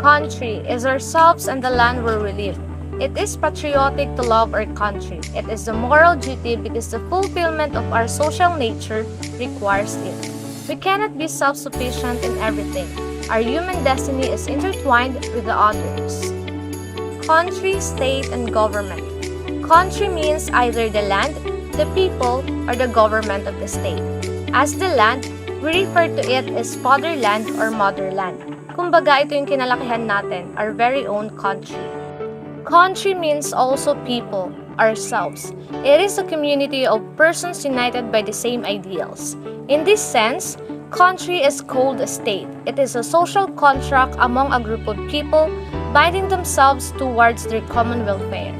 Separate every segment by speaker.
Speaker 1: country is ourselves and the land where we live. It is patriotic to love our country. It is a moral duty because the fulfillment of our social nature requires it. We cannot be self-sufficient in everything. Our human destiny is intertwined with the others. Country, state, and government. Country means either the land, the people, or the government of the state. As the land, we refer to it as fatherland or motherland. Kumbaga, ito yung kinalakihan natin, our very own country. Country means also people, ourselves. It is a community of persons united by the same ideals. In this sense, country is called a state. It is a social contract among a group of people binding themselves towards their common welfare.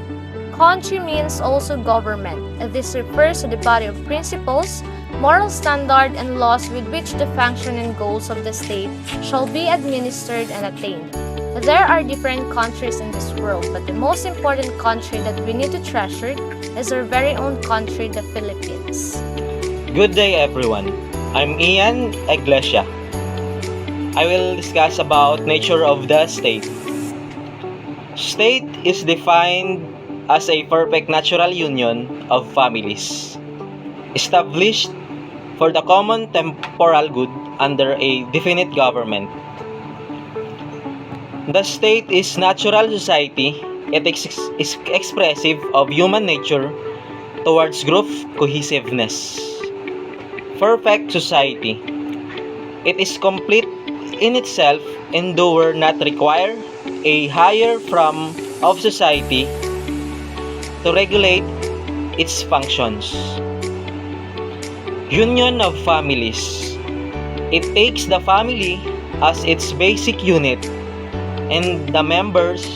Speaker 1: Country means also government. This refers to the body of principles, moral standard, and laws with which the function and goals of the state shall be administered and attained. There are different countries in this world, but the most important country that we need to treasure is our very own country, the Philippines.
Speaker 2: Good day everyone. I'm Ian Iglesia. I will discuss about nature of the state. State is defined as a perfect natural union of families, established for the common temporal good under a definite government. The state is natural society. It is expressive of human nature towards group cohesiveness. Perfect society. It is complete in itself and doer not require a higher form of society to regulate its functions. Union of families. It takes the family as its basic unit and the members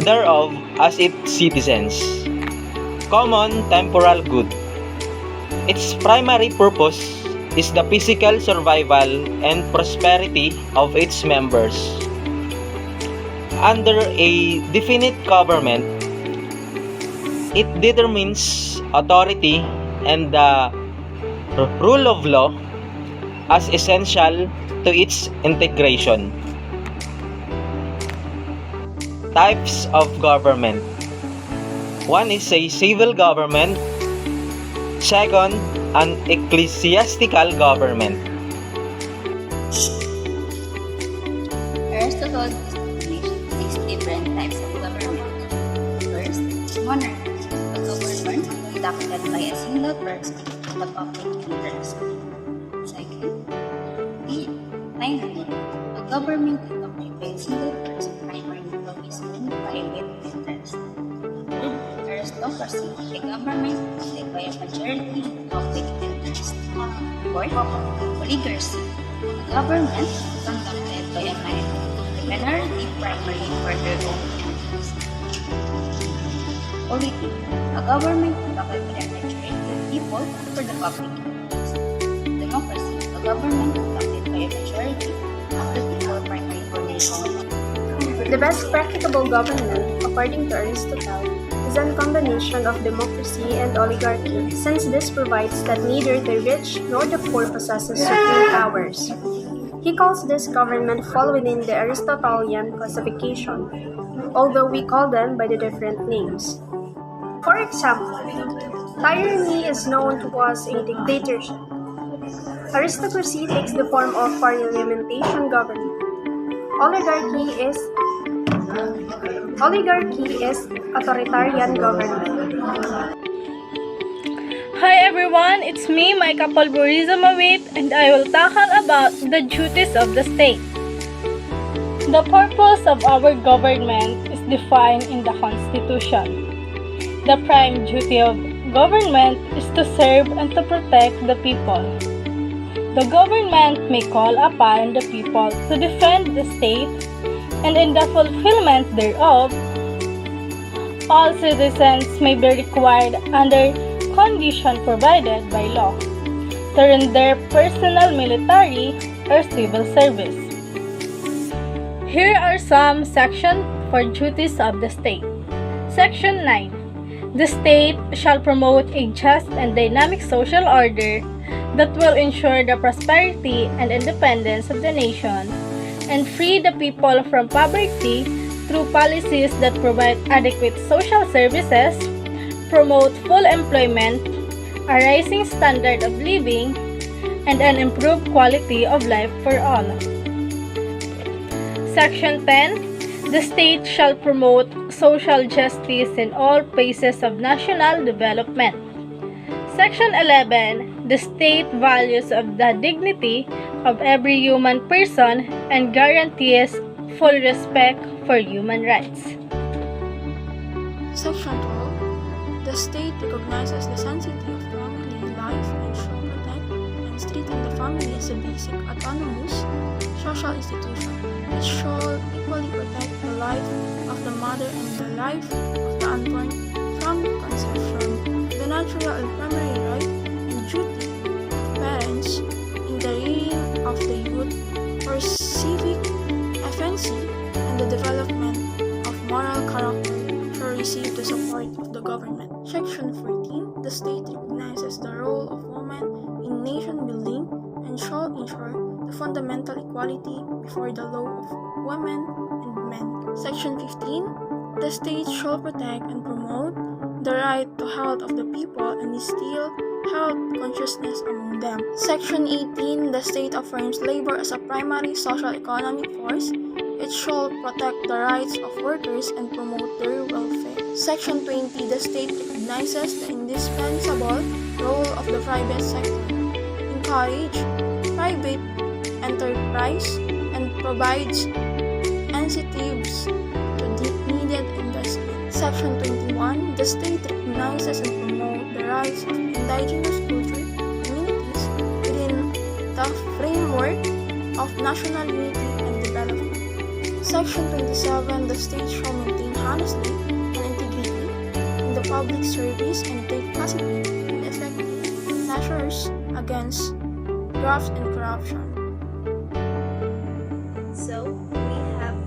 Speaker 2: thereof as its citizens. Common temporal good. Its primary purpose is the physical survival and prosperity of its members. Under a definite government, it determines authority and the rule of law as essential to its integration. Types of government. One is a civil government. Second, an ecclesiastical government.
Speaker 3: Aristotle distinguished 6 different types of government. First, monarchy, a government conducted by a single person in the public interest. Second, tyranny, a government conducted by a single person primarily for his own private interest. Third, aristocracy, a government conducted by a majority in the public interest. Fourth, oligarchy, a government conducted by a minority primarily for their own interest. Polity, a government conducted by a majority of people for the public interest. Democracy, a government conducted by a majority of the people primarily for their own interest.
Speaker 4: The best practicable government, according to Aristotle, is a combination of democracy and oligarchy, since this provides that neither the rich nor the poor possesses supreme powers. He calls this government fall within the Aristotelian classification, although we call them by the different names. For example, tyranny is known to us a dictatorship. Aristocracy takes the form of parliamentation government. Oligarchy is authoritarian government.
Speaker 5: Hi everyone, it's me, Meica Muit, and I will tackle about the duties of the state. The purpose of our government is defined in the Constitution. The prime duty of government is to serve and to protect the people. The government may call upon the people to defend the state, and in the fulfillment thereof, all citizens may be required under condition provided by law to render personal military or civil service. Here are some sections for duties of the state. Section 9. The state shall promote a just and dynamic social order that will ensure the prosperity and independence of the nation and free the people from poverty through policies that provide adequate social services, promote full employment, a rising standard of living, and an improved quality of life for all. Section 10. The state shall promote social justice in all phases of national development. Section 11. The state values of the dignity of every human person and guarantees full respect for human rights.
Speaker 6: Section 12. The state recognizes the sanctity of family life and shall protect and strengthen the family as a basic autonomous social institution. It shall equally protect the life of the mother and the life of the unborn from conception. The natural and primary right and duty of parents in the rearing of the youth for civic efficiency and the development of moral character shall receive the support of the government. Section 14. The state recognizes the role of women in nation building and shall ensure the fundamental equality before the law of women and men. Section 15. The state shall protect and promote the right to health of the people and instill health consciousness among them. Section 18. The state affirms labor as a primary social economic force. It shall protect the rights of workers and promote their welfare. Section 20. The state recognizes the indispensable role of the private sector, encourage private enterprise, and provides incentives to needed investment. Section 21. The state recognizes and promotes the rights of indigenous culture communities within the framework of national unity and development. Section 27. The state shall maintain honesty and integrity in the public service and take positive and effective measures against graft and corruption.
Speaker 7: So, we have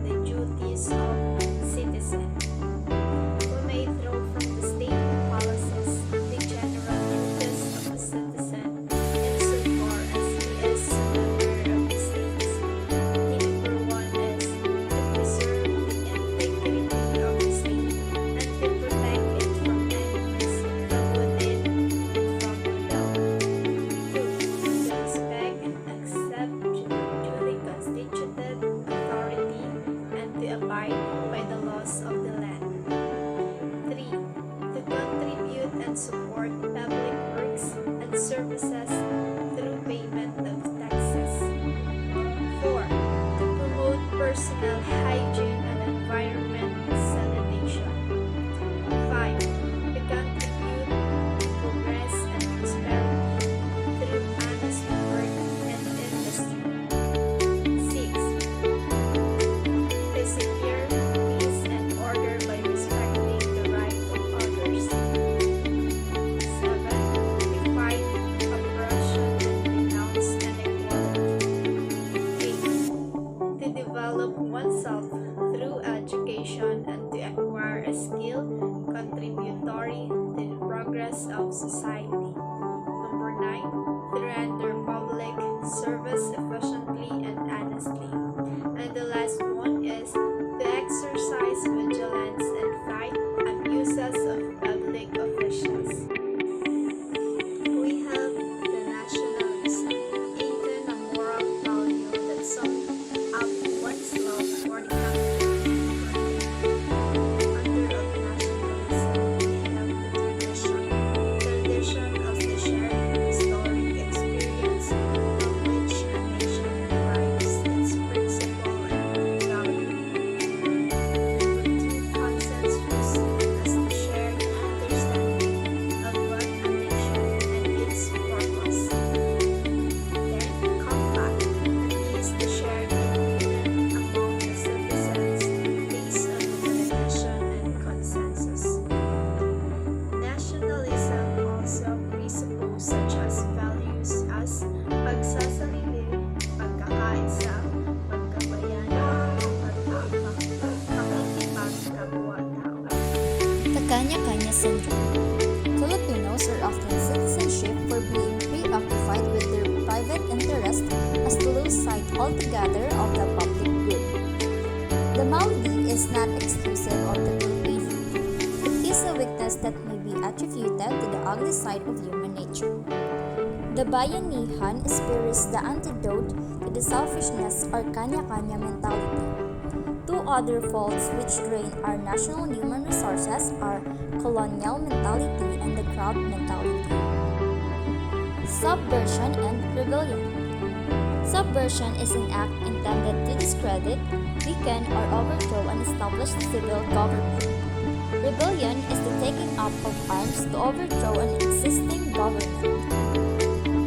Speaker 7: the duties of citizen. We may draw from the state policies the general interest of the citizen insofar as he is a member of the states. The number one is to preserve the integrity of the state and to protect it from enemies from within and from without. 2. To respect and accept duly constituted authority and to abide by the laws of the land. 3. To contribute and support public works and services through payment of taxes. 4. To promote personal hygiene and environment sanitation. 5. To contribute to progress and prosperity through honest work and industry. 6. To secure peace and order by respecting the right of others. 7. To fight oppression and denounce inequality. 8. To develop oneself through education and to acquire a skill contributory to the progress of society. Number 9. To render public service efficiently and honestly. And the last one is to exercise vigilance and fight abuses of public officials. We have the nationalism, even a moral value that sums up one's love for the country. Under of nationalism, we have the tradition of the shared historic experience from which a nation derives its principle and value. The consensus as the shared understanding of what a nation and its purpose. Then, compact is the shared agreement among the citizens based on the tradition and consensus. Nationalism also presupposes such as values as pagsasarili, pagkakaisa, pagkabayani, pakikipagkapwa-tao.
Speaker 3: The Kanya-Kanya Syndrome. Filipinos are often citizenship for being preoccupied with their private interests manifest as to lose sight altogether of the public good. The malady is not exclusive of the Filipino. It is a weakness that may be attributed to the ugly side of human nature. The bayanihan spirits the antidote to the selfishness or kanya-kanya mentality. Two other faults which drain our national human resources are colonial mentality and the crowd mentality. Subversion and rebellion. Subversion is an act intended to discredit, weaken, or overthrow an established civil government. Rebellion is the taking up of arms to overthrow an existing government.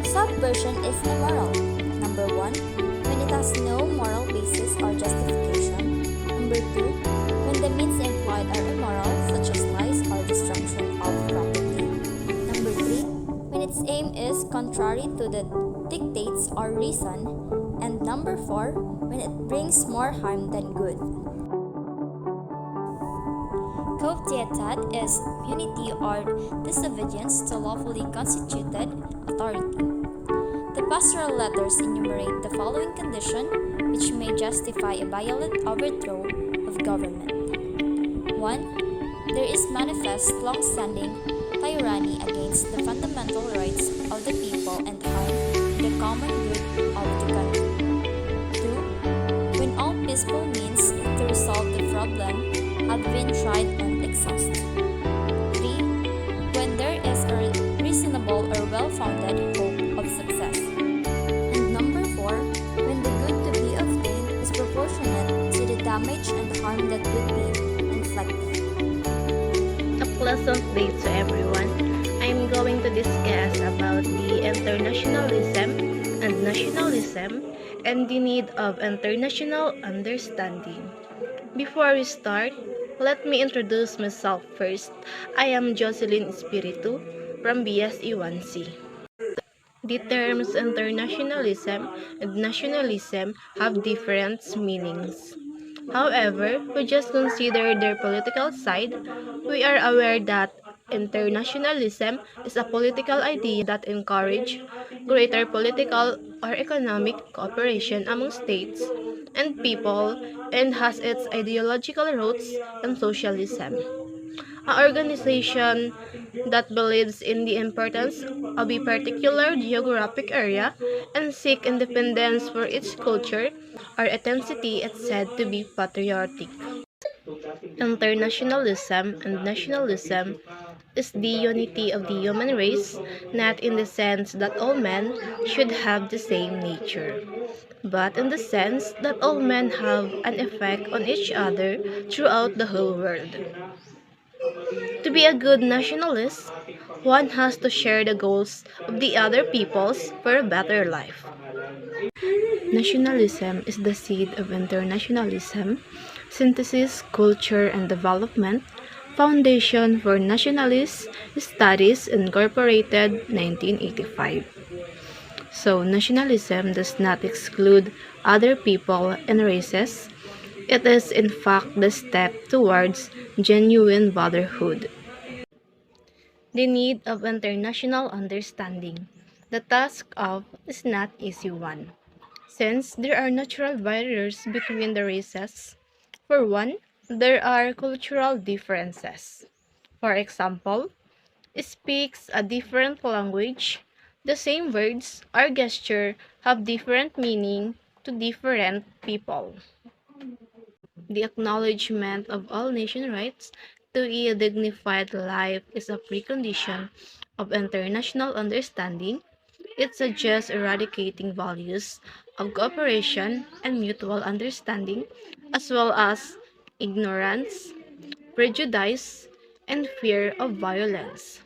Speaker 3: Subversion is immoral. Number 1, when it has no moral basis or justification. Number 2, when the means employed are immoral, such as lies or destruction of property. Number 3, when its aim is contrary to the dictates or reason. And number 4, when it brings more harm than good. Cooptietat is immunity or disobedience to lawfully constituted authority. The pastoral letters enumerate the following condition which may justify a violent overthrow of government. 1. There is manifest long-standing tyranny against the fundamental rights of the people and harm the common good of the country. 2. When all peaceful means to resolve the problem have been tried and exhausted. 3. When there is a reasonable or well-founded hope of success. And number 4. When the good to be obtained is proportionate to the damage and harm that would be inflicted.
Speaker 8: A pleasant day to everyone. I'm going to discuss about the internationalism and nationalism and the need of international understanding. Before we start, let me introduce myself first. I am Jocelyn Espiritu from BSE 1C. The terms internationalism and nationalism have different meanings. However, we just consider their political side. We are aware that internationalism is a political idea that encourages greater political or economic cooperation among states and people and has its ideological roots in socialism. An organization that believes in the importance of a particular geographic area and seek independence for its culture or ethnicity is said to be patriotic. Internationalism and nationalism is the unity of the human race, not in the sense that all men should have the same nature, but in the sense that all men have an effect on each other throughout the whole world. To be a good nationalist, one has to share the goals of the other peoples for a better life. Nationalism is the seed of internationalism, synthesis, culture, and development, Foundation for Nationalist Studies Incorporated 1985. So, nationalism does not exclude other people and races. It is in fact the step towards genuine brotherhood. The need of international understanding. The task of is not easy one, since there are natural barriers between the races. For one, there are cultural differences. For example, speaks a different language, the same words or gesture have different meaning to different people. The acknowledgement of all nation rights to a dignified life is a precondition of international understanding. It suggests eradicating values of cooperation and mutual understanding, as well as ignorance, prejudice, and fear of violence.